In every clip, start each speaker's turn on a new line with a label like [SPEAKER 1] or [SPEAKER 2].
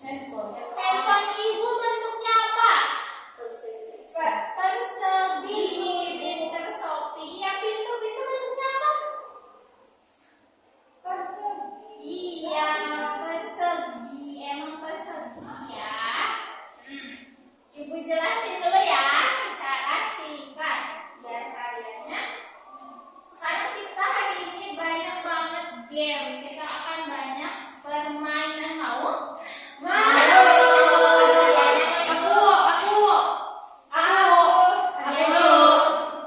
[SPEAKER 1] Handphone jelasin dulu ya secara singkat biar kaliannya. Sekarang kita hari ini banyak banget game. Kita akan banyak permainan. Mau?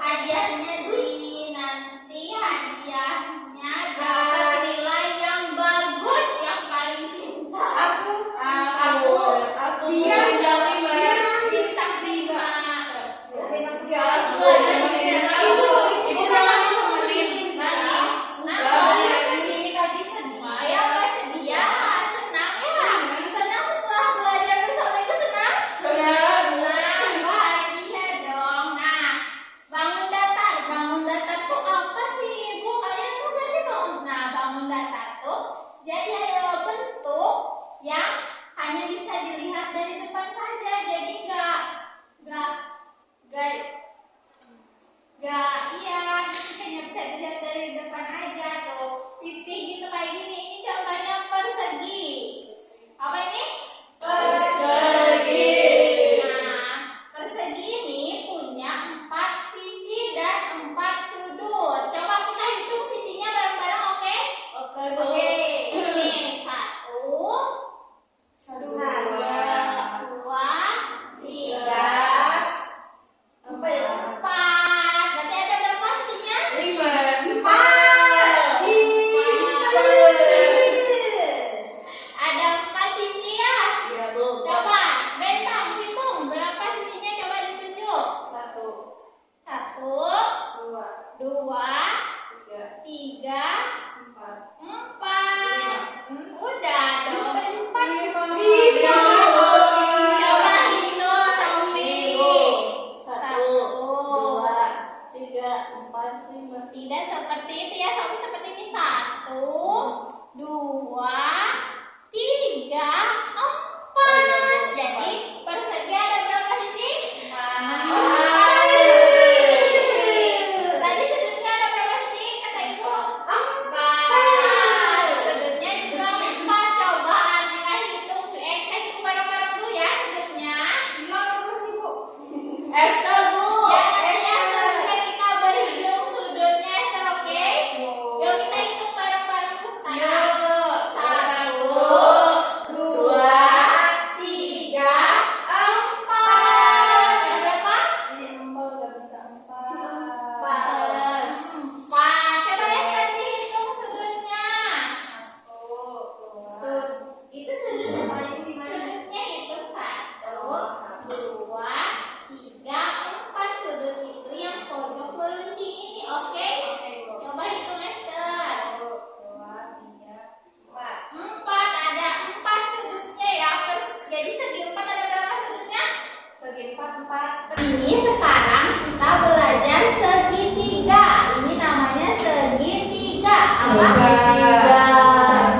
[SPEAKER 1] Hadiahnya di nanti hadiahnya dapat nilai yang bagus, yang paling pintar. Dia bintang 5. Jadi ada bentuk yang hanya bisa dilihat dari depan saja. Jadi enggak iya, hanya bisa dilihat dari depan aja tuh. Pipih gitu kayak gini. Ini contohnya persegi. Apa ini? Persegi. Nah, persegi ini punya 4 sisi dan 4 sudut. Coba kita hitung sisinya bareng-bareng, oke? Oke. Tidak seperti itu ya, Sofi, seperti ini 1, 2, 3, 4. Jadi persegi ada berapa sisi? 4. Tadi sudutnya ada berapa sisi? Kata ibu 4. Sudutnya juga 4. Coba kita hitung. Kita hitung bareng-bareng dulu ya sudutnya. Ini sekarang kita belajar segitiga. Ini namanya segitiga. Apa?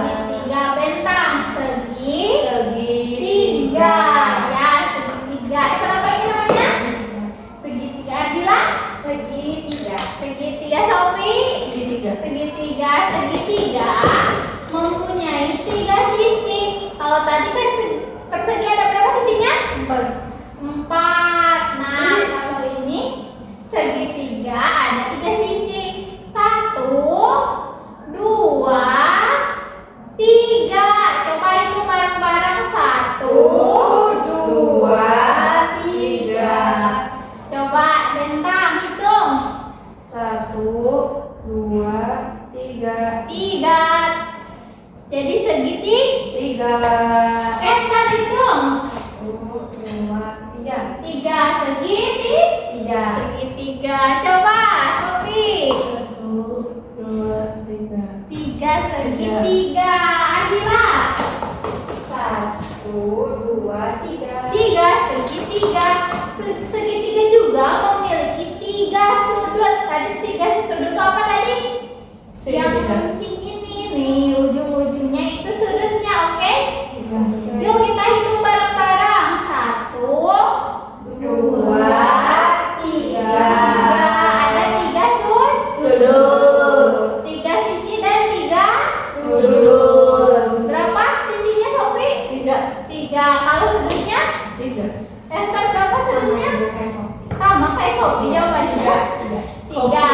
[SPEAKER 1] Segitiga bentang. Segitiga. Ya, segitiga. Apa ini namanya? Segitiga. Adila? Segitiga. Segitiga, Sofi? Segitiga mempunyai 3 sisi. Kalau tadi kan persegi ada berapa sisinya? 4. Nah, kalau ini segitiga ada 3 sisi. 1, 2, 3. Coba itu bareng-bareng. 1, 2, 3. Coba bentang hitung.
[SPEAKER 2] 1, 2, 3.
[SPEAKER 1] 3. Jadi segitiga. Esther hitung. 3 segitiga. Coba Sofi.
[SPEAKER 2] 1, 2, 3.
[SPEAKER 1] 3 segitiga. Adila.
[SPEAKER 2] 1, 2, 3.
[SPEAKER 1] 3 segitiga. Segitiga juga memiliki 3 sudut. Tadi 3 sudut itu apa tadi? Yang kuncing ini nih, ujung-ujungnya itu sudutnya, oke? Yuk kita hitung bareng-bareng. 1, 2, 3. Ada 3 sudut. 3 sisi dan 3 sudut. Berapa sisinya, Sofi? 3. Kalau sudutnya? 3. Esther, berapa sudutnya? hasilnya?
[SPEAKER 2] kayak Sophie.
[SPEAKER 1] Sama kayak Sophie jawabannya.
[SPEAKER 2] Tiga.
[SPEAKER 1] Tiga.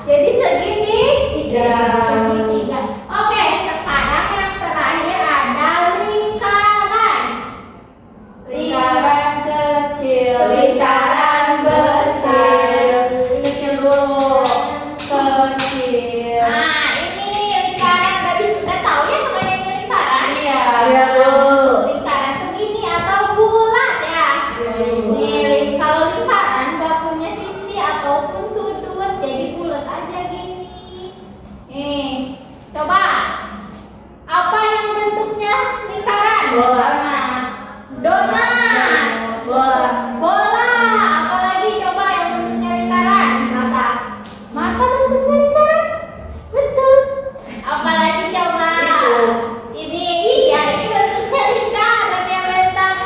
[SPEAKER 1] Jadi segini
[SPEAKER 2] Tiga.
[SPEAKER 1] segitiga. Oke, sekarang yang terakhir ada lingkaran.
[SPEAKER 2] Lingkaran kecil.
[SPEAKER 1] Lingkaran besar.
[SPEAKER 2] Kecil dulu. Kecil.
[SPEAKER 1] Nah, ini lingkaran udah tahu ya semuanya ini lingkaran?
[SPEAKER 2] Iya.
[SPEAKER 1] Lingkaran tuh gini atau bulat ya. Nih, kalau lingkaran nggak punya sisi ataupun sudut, jadi bulat aja gini. Nih, coba apa yang bentuknya lingkaran? Donat. Bola. Apalagi coba yang bentuknya lingkaran? Mata bentuknya lingkaran? Betul. Apalagi coba? Ini iya, ini bentuknya lingkaran ya Bentang.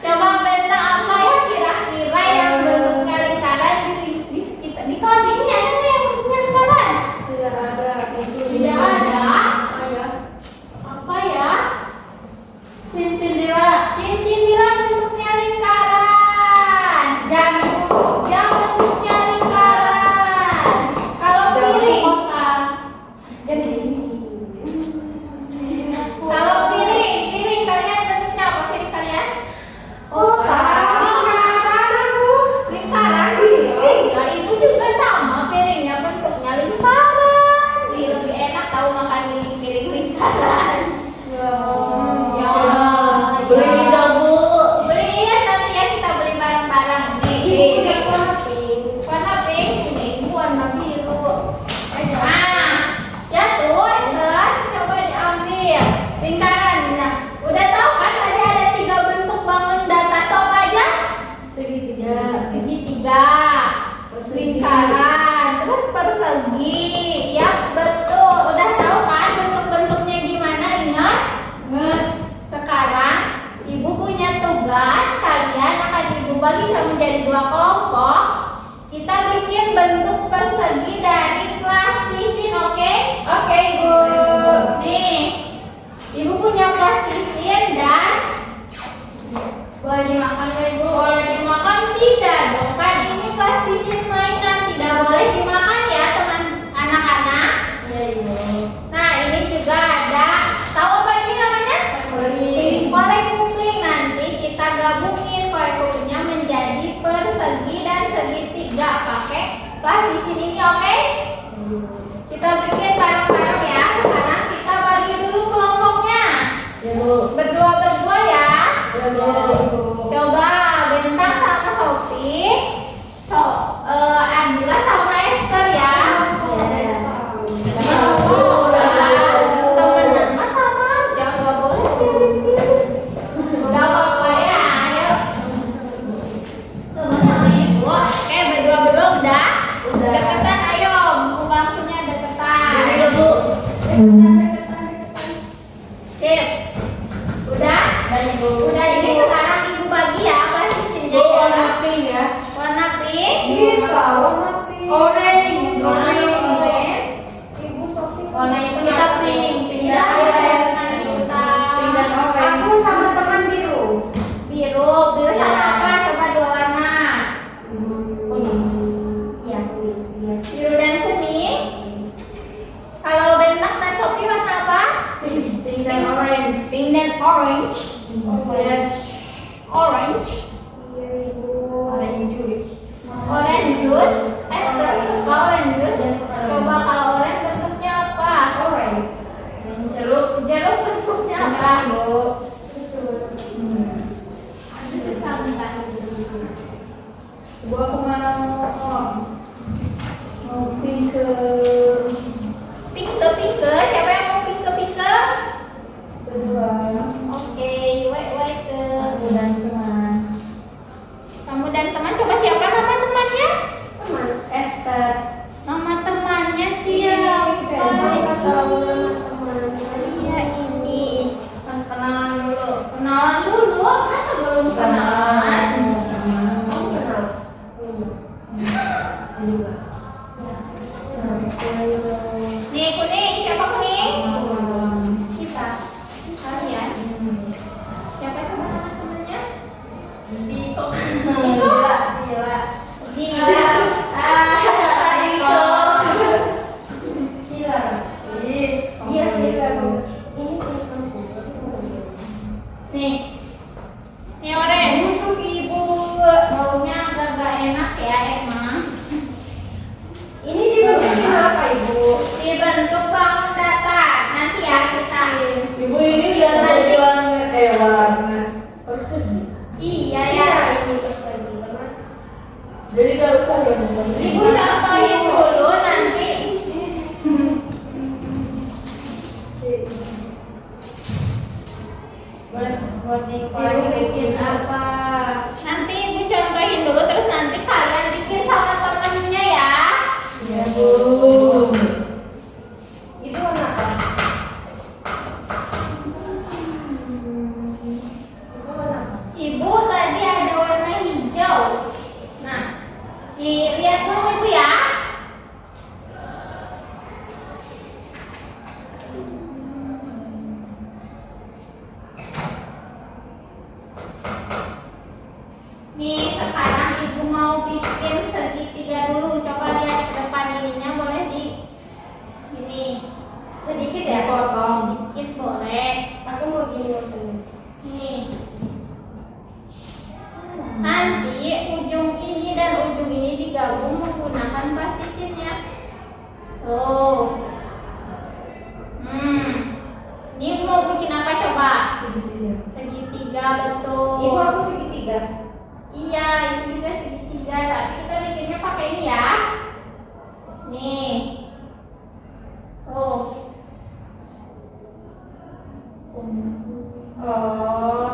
[SPEAKER 1] Coba Bentang apa ya kira-kira yang bentuknya lingkaran di sekitar di kelas ini ada nggak yang bentuknya lingkaran?
[SPEAKER 2] Tidak ada.
[SPEAKER 1] Tidak ada. Apa ya?
[SPEAKER 2] Cincin dila.
[SPEAKER 1] Cincin bilang bentuknya lingkaran. Jam bentuknya lingkaran. Kalau piring, kalau piring kalian bentuknya apa piring kalian? Lingkaran. Nah, itu juga sama piringnya bentuknya lingkaran. Lebih enak tahu makan di piring lingkaran. Beli ya nanti ya kita beli bareng-bareng. Nih, piring. Warna pink, punya ibu warna biru. Nah, ya tuh, Esther, coba diambil lingkarannya. Udah tahu kan tadi ada 3 bentuk bangun data atau apa aja? Segitiga, lingkaran, terus persegi. Ya betul. Udah tahu kan bentuk-bentuknya gimana? Ingat? Sekarang ibu punya tugas. Kalian akan ibu bagikan menjadi 2 kelompok. Kita bikin bentuk persegi dari plastisin, oke?
[SPEAKER 2] Oke, Ibu.
[SPEAKER 1] Nih, ibu punya plastisin dan
[SPEAKER 2] Boleh dimakan nggak, Ibu?
[SPEAKER 1] boleh dimakan tidak dong? Kan ini plastisin mainan, tidak boleh dimakan ya teman anak-anak.
[SPEAKER 2] Iya, Ibu.
[SPEAKER 1] Nah, ini juga ada. Tahu apa ini namanya? Korek kuping. Nanti kita gabungin korek kupingnya menjadi persegi dan segitiga pakai plastisin ini, oke? Kita bikin bareng-bareng ya. Sekarang kita bagi dulu kelompoknya. Berdua-berdua ya. Coba Bentang sama Sophie, Andila sama Esther ya. Temenan mah sama aja, nggak boleh pilih-pilih. Nggak apa-apa ya, ayo. Sama-sama ibu. Oke, berdua-berdua udah. Deketan, ayo. Bangkunya deketan. Sip. Udah? Udah, ini sekarang ibu bagi ya plastisinnya ya. Warna pink.
[SPEAKER 2] Orange.
[SPEAKER 1] Ibu Sophie. Warna itu
[SPEAKER 2] Kita pink.
[SPEAKER 1] Iya, warna hitam.
[SPEAKER 2] Pink dan orange.
[SPEAKER 1] Biru sama apa? Coba 2 warna. Biru dan kuning. Kalau Bentang dan Sophie warna apa?
[SPEAKER 2] Pink dan orange.
[SPEAKER 1] Pink dan orange.
[SPEAKER 2] Yes.
[SPEAKER 1] Orange. Orange juice. Esther suka orange juice. Coba kalau orange bentuknya apa? Jeruk bentuknya apa? Susah bentar.
[SPEAKER 2] Ibu, aku mau pink ke
[SPEAKER 1] Pink. Siapa yang mau pink?
[SPEAKER 2] kedua.
[SPEAKER 1] Oke, Iwe ke.
[SPEAKER 2] Aku dan teman.
[SPEAKER 1] Kamu dan teman, coba siapa nama temannya?
[SPEAKER 2] Esther.
[SPEAKER 1] Nama temannya siapa? Iya, ini.
[SPEAKER 2] Kenalan dulu.
[SPEAKER 1] Kenalan dulu. Masa belum kenalan? Ibu contohin dulu nanti.
[SPEAKER 2] Boleh buat di koran bikin apa?
[SPEAKER 1] Nanti ibu contohin dulu terus nanti kalian bikin sama temennya ya.
[SPEAKER 2] Ya Bu. Itu warna apa? Itu warna apa?
[SPEAKER 1] Ibu tadi ada warna hijau. Nah, dilihat dulu ibu ya. Nih sekarang ibu mau bikin segitiga dulu. Coba lihat ke depan ininya boleh di ini.
[SPEAKER 2] Sedikit ya potong.
[SPEAKER 1] Sedikit boleh.
[SPEAKER 2] Aku mau gini waktunya.
[SPEAKER 1] Nih. Nanti ujung ini dan ujung ini digabung menggunakan plastisinnya. Tuh. Ini ibu mau bikin apa coba?
[SPEAKER 2] Segitiga.
[SPEAKER 1] Segitiga betul.
[SPEAKER 2] Ibu aku segitiga.
[SPEAKER 1] Iya, itu juga segitiga. Tapi kita bikinnya pakai ini ya. Nih. Tuh. Oh.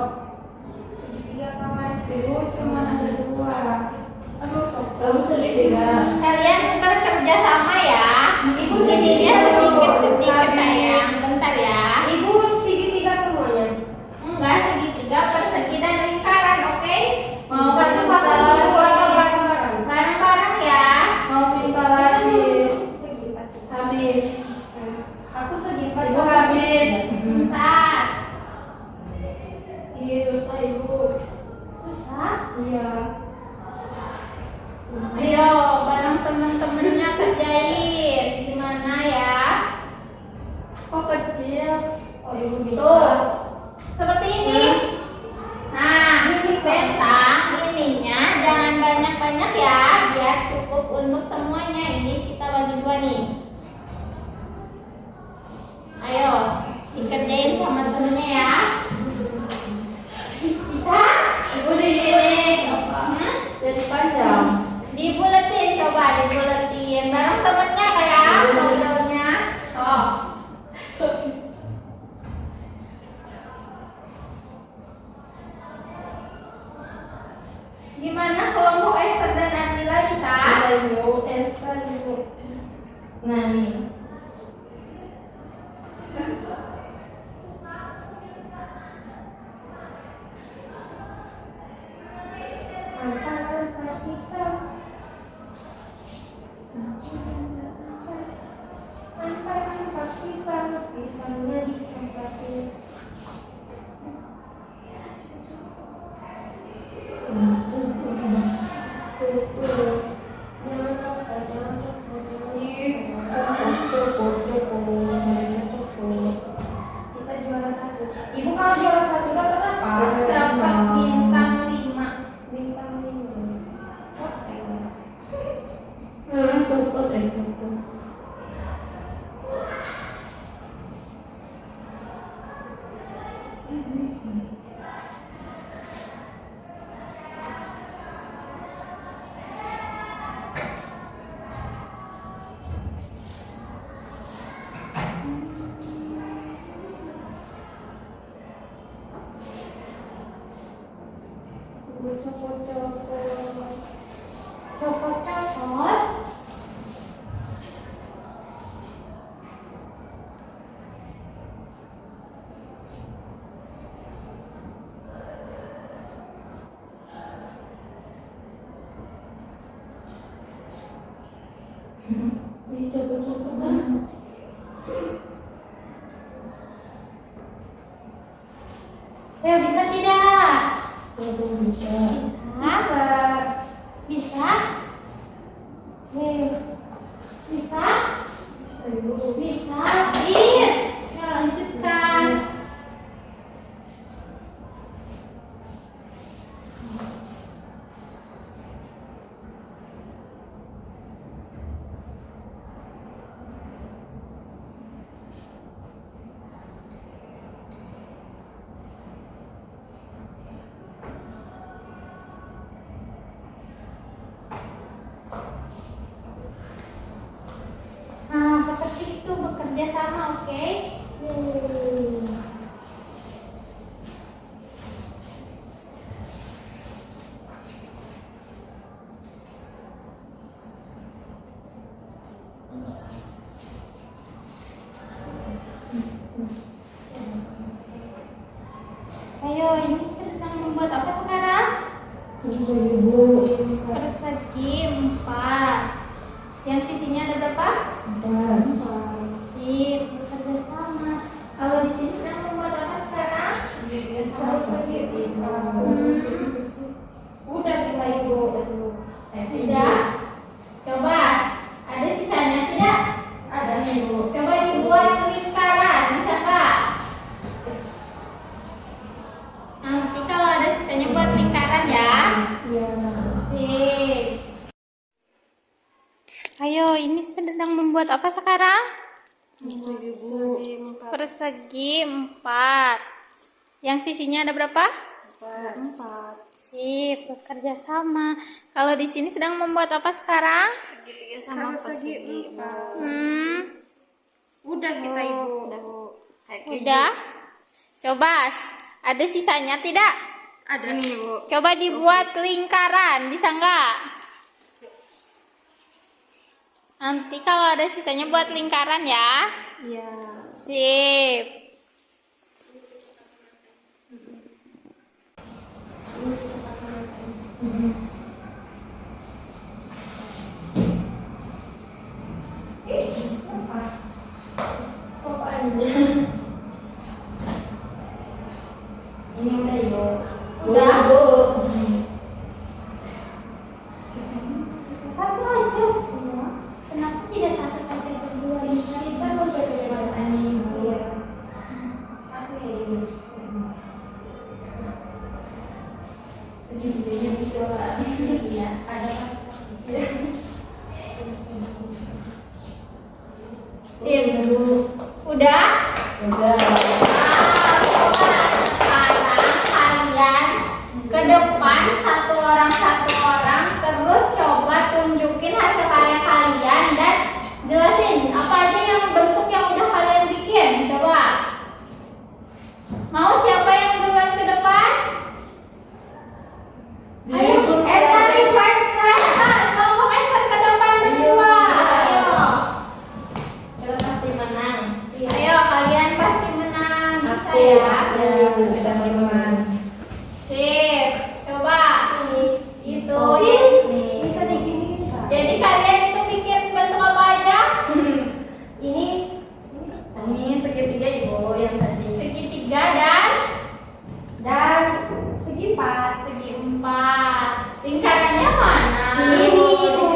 [SPEAKER 2] Segitiga kawan. Ibu cuma ada 2. Aduh, kamu segitiga.
[SPEAKER 1] Kalian bekerja sama ya.
[SPEAKER 2] Ibu
[SPEAKER 1] Jadinya
[SPEAKER 2] segitiga.
[SPEAKER 1] sedikit sayang. Bentar ya.
[SPEAKER 2] Ibu segitiga semuanya.
[SPEAKER 1] Enggak, segitiga, persegi dan lingkaran, oke?
[SPEAKER 2] Mau satu-satu bareng-bareng.
[SPEAKER 1] Bareng-bareng ya.
[SPEAKER 2] Mau minta lagi. Habis. Aku segi 4. Ibu habis.
[SPEAKER 1] Bentar.
[SPEAKER 2] Iya susah ibu.
[SPEAKER 1] Susah?
[SPEAKER 2] Iya.
[SPEAKER 1] Ayo, bareng temen-temennya kerjain. Gimana ya?
[SPEAKER 2] Kok kecil? Oh ibu bisa.
[SPEAKER 1] Tuh. Seperti ini. Nah, bentang ininya jangan banyak-banyak ya, biar cukup untuk semuanya. Ini kita bagi 2 nih. Ayo, dikerjain sama temennya ya. Bisa?
[SPEAKER 2] Ibu di sini.
[SPEAKER 1] Hmm?
[SPEAKER 2] Jadi panjang.
[SPEAKER 1] Dibuletin, coba dibuletin. Bareng temennya kayak modelnya. Oh. Gimana kelompok Esther dan Nabila bisa?
[SPEAKER 2] Bisa ibu. Esther ibu. Nah nih. Angkat pisau. Angkat pisau. Pisaunya ditempatin. Kita juara 1. Ibu kalau juara 1 dapat apa?
[SPEAKER 1] Dapat bintang 5.
[SPEAKER 2] Bintang 5. Oke.
[SPEAKER 1] Support. Copot-copot. Ayo, bisa tidak? Bisa? Bisa? Bisa? Bisa? Iya. Ya, lanjutkan. kerja sama, oke? Ayo, ini sedang membuat apa sekarang? Persegi 4. Yang sisinya ada berapa? 4. Sip, bekerja sama. Kalau di sini sedang membuat apa sekarang?
[SPEAKER 2] Udah kita ibu.
[SPEAKER 1] Tidak. Coba, ada sisanya tidak?
[SPEAKER 2] Ada nih bu.
[SPEAKER 1] Coba dibuat lingkaran, bisa nggak? Nanti kalau ada sisanya buat lingkaran ya.
[SPEAKER 2] Iya.
[SPEAKER 1] Sip. Ayo, ini sedang membuat apa sekarang? Persegi 4. Yang sisinya ada berapa?
[SPEAKER 2] 4.
[SPEAKER 1] Sip, bekerja sama. Kalau di sini sedang membuat apa sekarang?
[SPEAKER 2] Segitiga sama persegi.
[SPEAKER 1] Udah
[SPEAKER 2] kita ibu.
[SPEAKER 1] Udah? Coba, ada sisanya tidak?
[SPEAKER 2] Ada nih bu.
[SPEAKER 1] Coba dibuat lingkaran, bisa nggak? Nanti kalau ada sisanya buat lingkaran ya.
[SPEAKER 2] Iya.
[SPEAKER 1] Sip.
[SPEAKER 2] Ini udah ibu.
[SPEAKER 1] Udah?
[SPEAKER 2] Bu.
[SPEAKER 1] Satu aja. Kenapa tidak satu sampai berdua ini?
[SPEAKER 2] Kita mau bagaimana nih bu? Iya. Aku ya ibu. Segitiga bisa lah. Iya. Ada kan? Iya.
[SPEAKER 1] Sip. Udah?
[SPEAKER 2] Udah.
[SPEAKER 1] Sekarang kalian ke depan satu orang terus coba tunjukin hasil karya kalian dan jelasin apa aja yang bentuk yang udah kalian bikin. Coba. Mau siapa yang duluan ke depan? Ayo, Esther ibu Esther. Kelompok Esther ke depan berdua. Ayo.
[SPEAKER 2] Kita pasti menang.
[SPEAKER 1] Ayo kalian pasti menang. Bisa
[SPEAKER 2] Aku.
[SPEAKER 1] ya.
[SPEAKER 2] Kita menang.
[SPEAKER 1] Sip. Coba. Itu.
[SPEAKER 2] Bisa digini.
[SPEAKER 1] Jadi kalian itu bikin bentuk apa aja?
[SPEAKER 2] Ini segitiga ibu yang tadi.
[SPEAKER 1] Segitiga
[SPEAKER 2] Dan segi 4.
[SPEAKER 1] segi 4. Lingkarannya mana?
[SPEAKER 2] Ini, Ibu.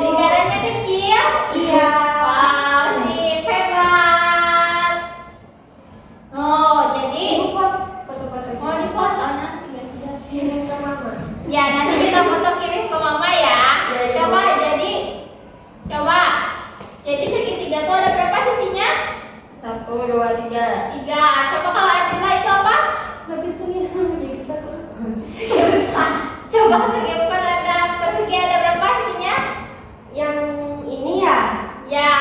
[SPEAKER 1] Lingkarannya kecil?
[SPEAKER 2] Iya.
[SPEAKER 1] Wow, sip, hebat. Oh, jadi
[SPEAKER 2] Foto-foto.
[SPEAKER 1] mau difoto nanti nggak sudah?
[SPEAKER 2] Kirim ke mama.
[SPEAKER 1] Ya, nanti kita foto kirim ke mama ya.
[SPEAKER 2] Ya, ya.
[SPEAKER 1] Coba. Jadi segitiga tuh ada berapa sisinya?
[SPEAKER 2] 1, 2, 3.
[SPEAKER 1] 3. Coba kalau Ardila itu apa?
[SPEAKER 2] Nggak bisa lihat jadi kita
[SPEAKER 1] Segi 4. Coba segi 4 ada persegi ada berapa sisinya?
[SPEAKER 2] yang ini ya.
[SPEAKER 1] Ya.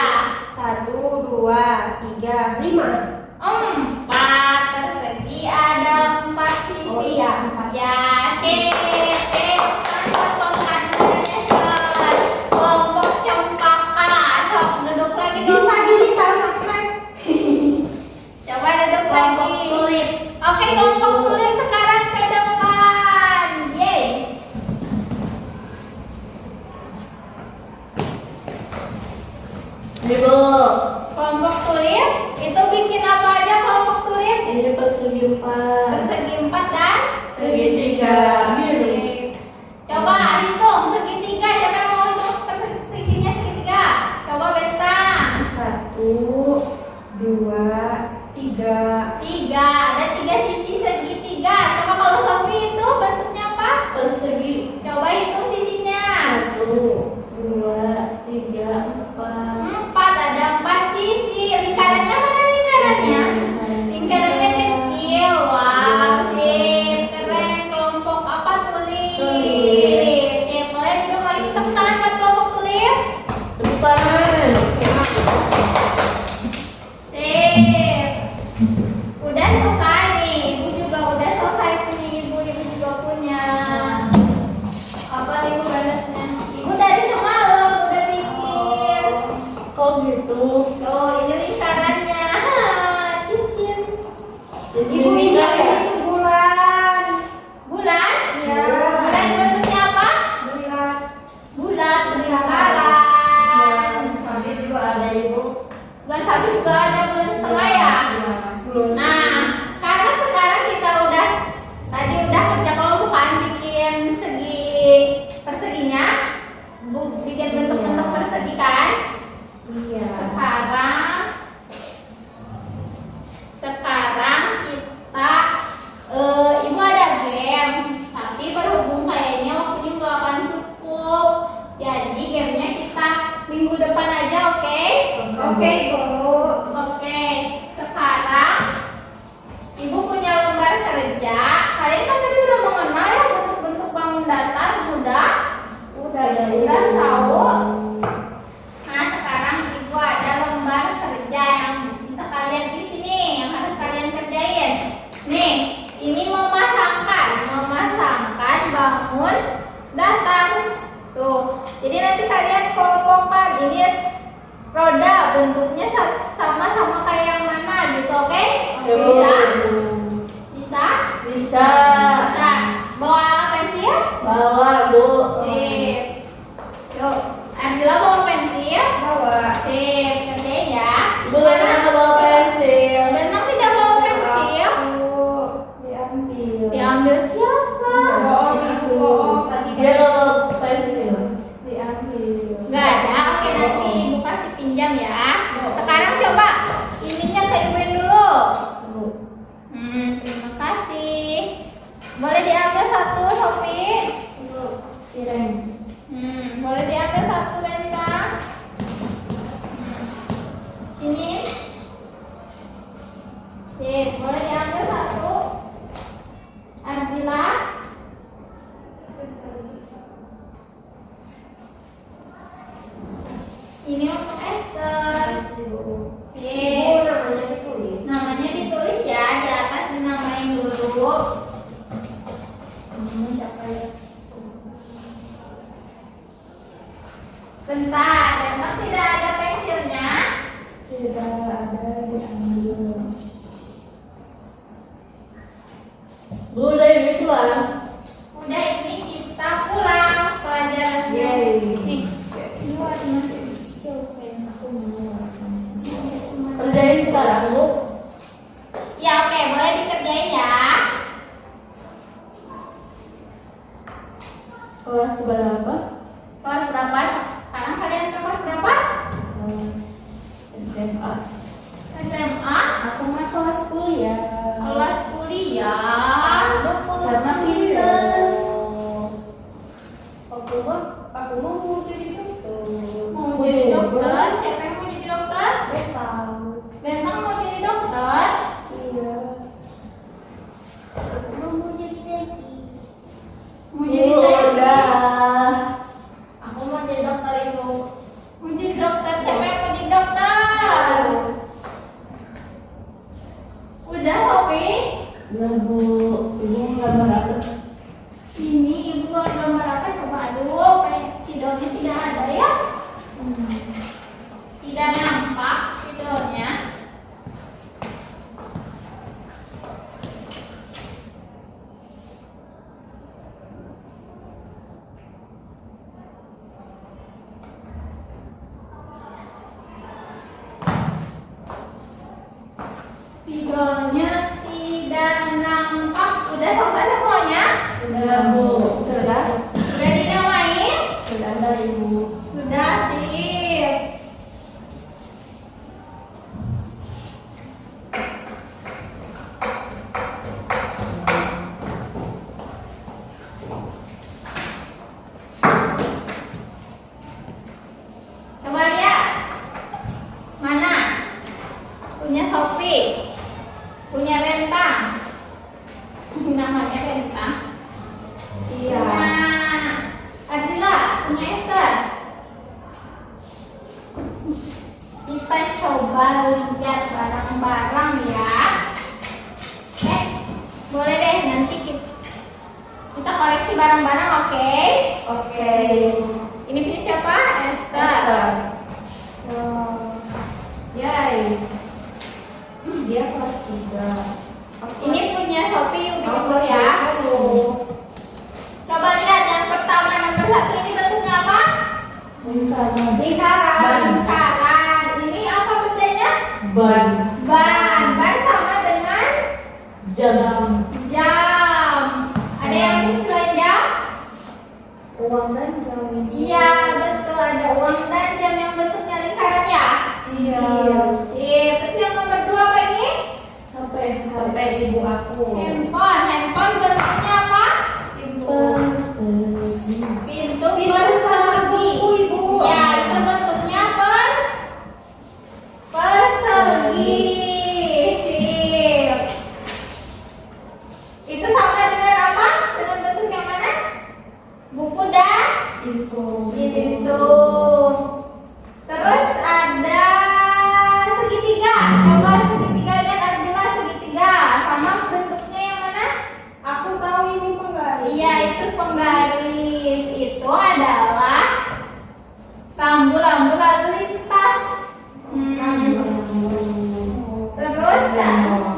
[SPEAKER 2] 1, 2, 3, 5.
[SPEAKER 1] 4 persegi ada 4 sisi.
[SPEAKER 2] Oh iya, 4.
[SPEAKER 1] Ya, sip. Kelompok cempaka. Sok duduk lagi dong.
[SPEAKER 2] Bisa gini sama Frank.
[SPEAKER 1] Coba duduk
[SPEAKER 2] Kelompok
[SPEAKER 1] lagi.
[SPEAKER 2] tulip.
[SPEAKER 1] Oke, kelompok tulip sekarang ke depan. Yeay.
[SPEAKER 2] Ibu.
[SPEAKER 1] Kelompok tulip itu bikin apa aja kelompok tulip?
[SPEAKER 2] Ini persegi 4.
[SPEAKER 1] Persegi 4 dan
[SPEAKER 2] Segitiga.
[SPEAKER 1] Oke. Coba hitung segitiga. Siapa yang mau hitung sisinya segitiga? Coba bentang.
[SPEAKER 2] 1, 2, 3.
[SPEAKER 1] 3. Ada 3 sisi segitiga. Coba kalau Sofi itu bentuknya apa?
[SPEAKER 2] Persegi.
[SPEAKER 1] Coba hitung sisinya.
[SPEAKER 2] 1, 2, 3, 4.
[SPEAKER 1] 4. Ada 4 sisi. Lingkarannya mana lingkarannya? Lingkarannya kecil. Wow, sip. Keren. Kelompok apa? Tulip. Sip. Boleh duduk lagi. Tepuk tangan buat kelompok tulip.
[SPEAKER 2] Tepuk tangan.
[SPEAKER 1] selesai nih. Ibu juga udah selesai punya ibu juga punya. Apa nih ibu balasnya? Ibu dari semalam udah bikin.
[SPEAKER 2] Oh gitu.
[SPEAKER 1] Tuh, ini lingkarannya. Cincin.
[SPEAKER 2] Ibu ini
[SPEAKER 1] itu bulan. Bulan?
[SPEAKER 2] Iya.
[SPEAKER 1] Bulan bentuknya apa?
[SPEAKER 2] Bulan.
[SPEAKER 1] Bulan lingkaran.
[SPEAKER 2] Sabit juga ada ibu.
[SPEAKER 1] Bulan sabit juga ada, bulan setengah ya. Nah, karena sekarang kita tadi udah kerja kelompokan bikin perseginya, bikin bentuk-bentuk persegi kan?
[SPEAKER 2] Iya.
[SPEAKER 1] Sekarang kita ibu ada game, tapi berhubung kayaknya waktunya nggak akan cukup, jadi gamenya kita minggu depan aja, oke?
[SPEAKER 2] Oke, ibu.
[SPEAKER 1] Oke, sekarang ibu punya lembar kerja. Kalian kan tadi udah mengenal ya bentuk-bentuk bangun datar,
[SPEAKER 2] Udah ya.
[SPEAKER 1] udah tahu. Nah, sekarang ibu ada lembar kerja yang bisa kalian isi nih, yang harus kalian kerjain. Nih, ini memasangkan bangun datar. Tuh, jadi nanti kalian kelompokkan ini roda bentuknya sama-sama kayak yang mana gitu, oke? Bisa? Bisa?
[SPEAKER 2] Bisa.
[SPEAKER 1] Bisa. Bawa pensil?
[SPEAKER 2] Bawa, Bu.
[SPEAKER 1] Sip. Yuk, Angela bawa pensil?
[SPEAKER 2] Bawa.
[SPEAKER 1] Sip, kerjain ya.
[SPEAKER 2] Ibu nggak bawa pensil.
[SPEAKER 1] Benang tidak bawa pensil?
[SPEAKER 2] Diambil.
[SPEAKER 1] Diambil siapa?
[SPEAKER 2] Dia nggak bawa pensil. Diambil.
[SPEAKER 1] Nggak ada, oke nanti ibu kasih pinjam ya. Sekarang coba ininya ke ibuin dulu. Terima kasih. Boleh diambil satu, Sofi? Boleh diambil satu, Bentang? Sini. Sip, boleh diambil satu. Arzila. Ini untuk Esther. Sip. Namanya ditulis ya, di atas dinamain dulu.
[SPEAKER 2] Siapa ya?
[SPEAKER 1] Bentar, memang tidak ada pensilnya.
[SPEAKER 2] Tidak ada, diambil. Bu, udah ini pulang.
[SPEAKER 1] Udah, ini kita pulang pelajarannya.
[SPEAKER 2] Yeay.
[SPEAKER 1] Nih, ini warna masih jauh kan. Aku mau.
[SPEAKER 2] Kerjain sekarang, Bu.
[SPEAKER 1] Ya oke, boleh dikerjain ya.
[SPEAKER 2] Kelas berapa?
[SPEAKER 1] Kelas berapa? Sekarang kalian kelas berapa?
[SPEAKER 2] Kelas SMA.
[SPEAKER 1] SMA?
[SPEAKER 2] Aku mah kelas kuliah.
[SPEAKER 1] Kelas kuliah.
[SPEAKER 2] Karena pinter. Aku mau jadi dokter.
[SPEAKER 1] Mau jadi dokter? Siapa yang mau jadi dokter?
[SPEAKER 2] Bentang.
[SPEAKER 1] Bentang mau jadi dokter?
[SPEAKER 2] Iya. Aku mau jadi teki.
[SPEAKER 1] Mau jadi dokter?
[SPEAKER 2] Aku mau jadi dokter Ibu.
[SPEAKER 1] Mau jadi dokter? Siapa yang mau jadi dokter? Udah, Sofi?
[SPEAKER 2] Udah, Bu. Ibu gambar apa?
[SPEAKER 1] Ini ibu buat gambar apa? Coba aduh, kayak spidolnya tidak ada ya? Tidak nampak spidolnya. Spidolnya tidak nampak. Udah selesai semuanya?
[SPEAKER 2] Udah, Bu. Sudah?
[SPEAKER 1] Udah dinamain?
[SPEAKER 2] Sudah ada, Ibu.
[SPEAKER 1] Sudah, sip. Coba lihat. Mana? Punya Sofi. Punya Bentang. Namanya Bentang.
[SPEAKER 2] Iya.
[SPEAKER 1] Punya Adila, punya Esther. Kita coba lihat barang-barang ya. kasih barang-barang, oke?
[SPEAKER 2] Oke.
[SPEAKER 1] Ini punya siapa? Esther.
[SPEAKER 2] Esther. Yay. Dia kelas 3.
[SPEAKER 1] Ini punya Sophie, bikin dulu ya. Coba lihat yang pertama nomor 1 ini bentuknya apa?
[SPEAKER 2] Lingkaran.
[SPEAKER 1] Lingkaran. Ini apa bendanya?
[SPEAKER 2] Ban.
[SPEAKER 1] Ban. Ban sama dengan
[SPEAKER 2] Jam.
[SPEAKER 1] jam. Ada yang bisa selain jam?
[SPEAKER 2] Uang dan jam.
[SPEAKER 1] Iya, betul. Ada uang dan jam yang bentuknya lingkaran ya?
[SPEAKER 2] Iya.
[SPEAKER 1] Sip. Terus yang nomor 2 apa ini?
[SPEAKER 2] HP ibu aku.
[SPEAKER 1] Handphone. Handphone bentuknya apa?
[SPEAKER 2] Persegi.
[SPEAKER 1] Pintu persegi. Ya, itu bentuknya persegi. Sip. Itu sama dengan apa? Dengan bentuk yang mana? Buku dan pintu. Terus ada segitiga. Coba segitiga, lihat Angela segitiga. Sama bentuknya yang mana?
[SPEAKER 2] Aku tahu ini penggaris.
[SPEAKER 1] Iya, itu penggaris. Itu adalah rambu-rambu lalu lintas. Terus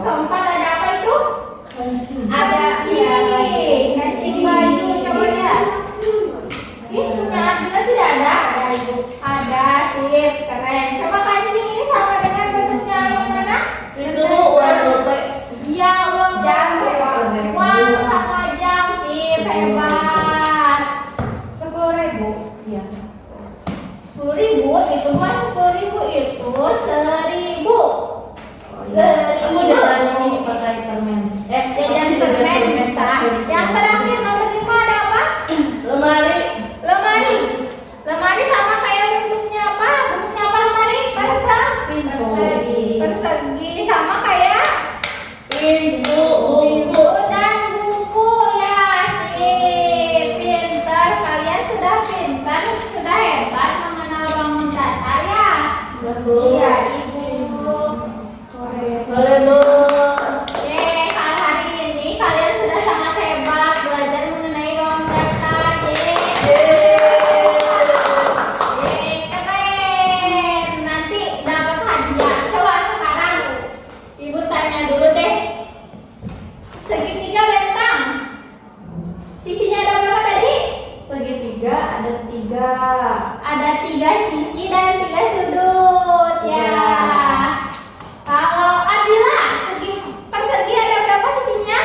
[SPEAKER 1] keempat ada apa itu? Ada kancing baju. Coba lihat. Ih, punya Angela tidak ada? Ada, sip, keren. Coba kancing ini sama dengan bentuknya yang mana?
[SPEAKER 2] Itu uang gope.
[SPEAKER 1] Iya, uang
[SPEAKER 2] Jam.
[SPEAKER 1] uang sama jam, sip, hebat.
[SPEAKER 2] 10.000. Iya.
[SPEAKER 1] 10.000 itu bukan 10.000, itu 1.000.
[SPEAKER 2] Aku jalan ini pakai permen.
[SPEAKER 1] Jajan permen bisa. Yang terakhir nomor 5 ada apa?
[SPEAKER 2] Lemari.
[SPEAKER 1] Lemari. Lemari sama kayak bentuknya apa? Bentuknya apa lemari? Persegi sama kayak
[SPEAKER 2] Pintu.
[SPEAKER 1] pintu dan buku ya. Sip, pintar. Kalian sudah pintar, sudah hebat mengenal bangun datar ya. Iya, Ibu. Oke, hari ini kalian sudah sangat hebat belajar mengenai bangun datar. Keren. Nanti dapat hadiah. Coba sekarang Ibu tanya dulu deh. Segitiga bentang. Sisinya ada berapa tadi?
[SPEAKER 2] Segitiga ada 3.
[SPEAKER 1] Ada 3 sisi dan 3 sudut ya. Kalau Adila, persegi ada berapa sisinya?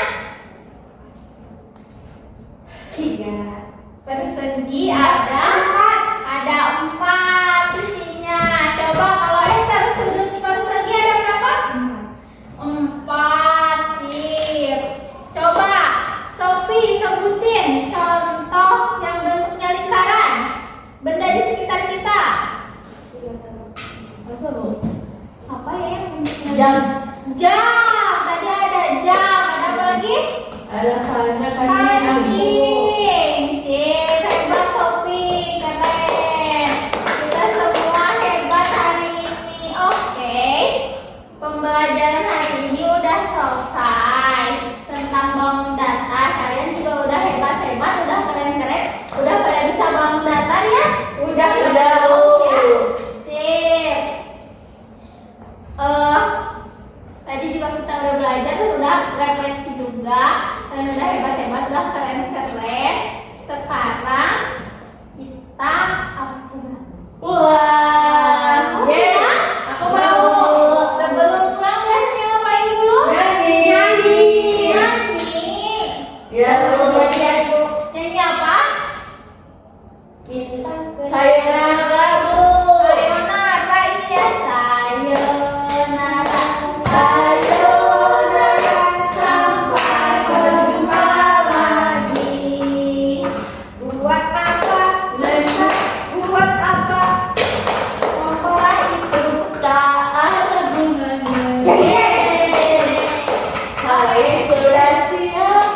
[SPEAKER 2] 3.
[SPEAKER 1] Persegi ada 4 sisinya. Coba kalau Esther, sudut persegi ada berapa? 4. Sip. Coba Sophie sebutin contoh yang bentuknya lingkaran. Benda di sekitar kita. Apa ya yang bentuknya?
[SPEAKER 2] Jam.
[SPEAKER 1] Jam. Tadi ada jam. Ada apa lagi?
[SPEAKER 2] Ada kancing.
[SPEAKER 1] Kancing. Sip, hebat Sophie, keren. Kita semua hebat hari ini. Oke. Pembelajaran hari ini udah selesai tentang bangun datar. Kalian juga udah hebat-hebat, udah keren-keren, udah pada bisa bangun datar ya? Udah. Ya. Sip. Tadi juga kita udah belajar, terus udah refleksi juga, dan udah hebat-hebat, udah keren-keren. Sekarang kita apa coba?
[SPEAKER 2] Wah.
[SPEAKER 1] Mau ya?
[SPEAKER 2] Aku mau.
[SPEAKER 1] Sebelum pulang biasanya ngapain dulu?
[SPEAKER 2] Nyanyi. Ya.
[SPEAKER 1] Nyanyi apa?
[SPEAKER 2] Sayonara.
[SPEAKER 1] Sayonara, iya sayonara. Sampai berjumpa lagi.
[SPEAKER 2] Buat apa? Buat apa?
[SPEAKER 1] Masa itu tak ada gunanya.
[SPEAKER 2] Saya sudah siap.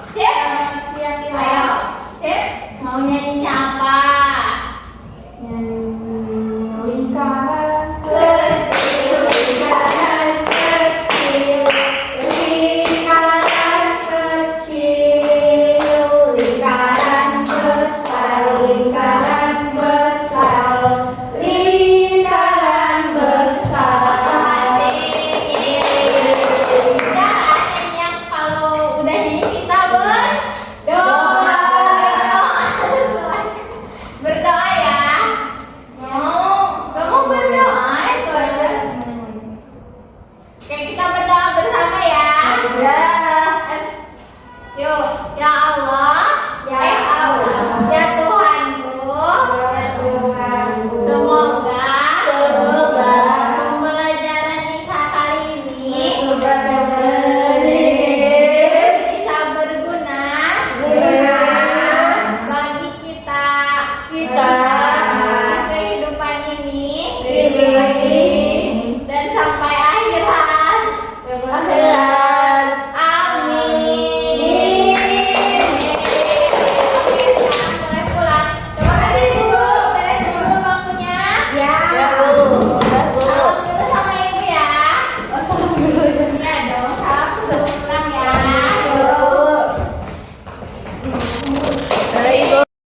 [SPEAKER 1] Sip? Ayo, sip. Mau nyanyinya apa?
[SPEAKER 2] Lingkaran
[SPEAKER 1] Kecil, lingkaran kecil,
[SPEAKER 2] pagi.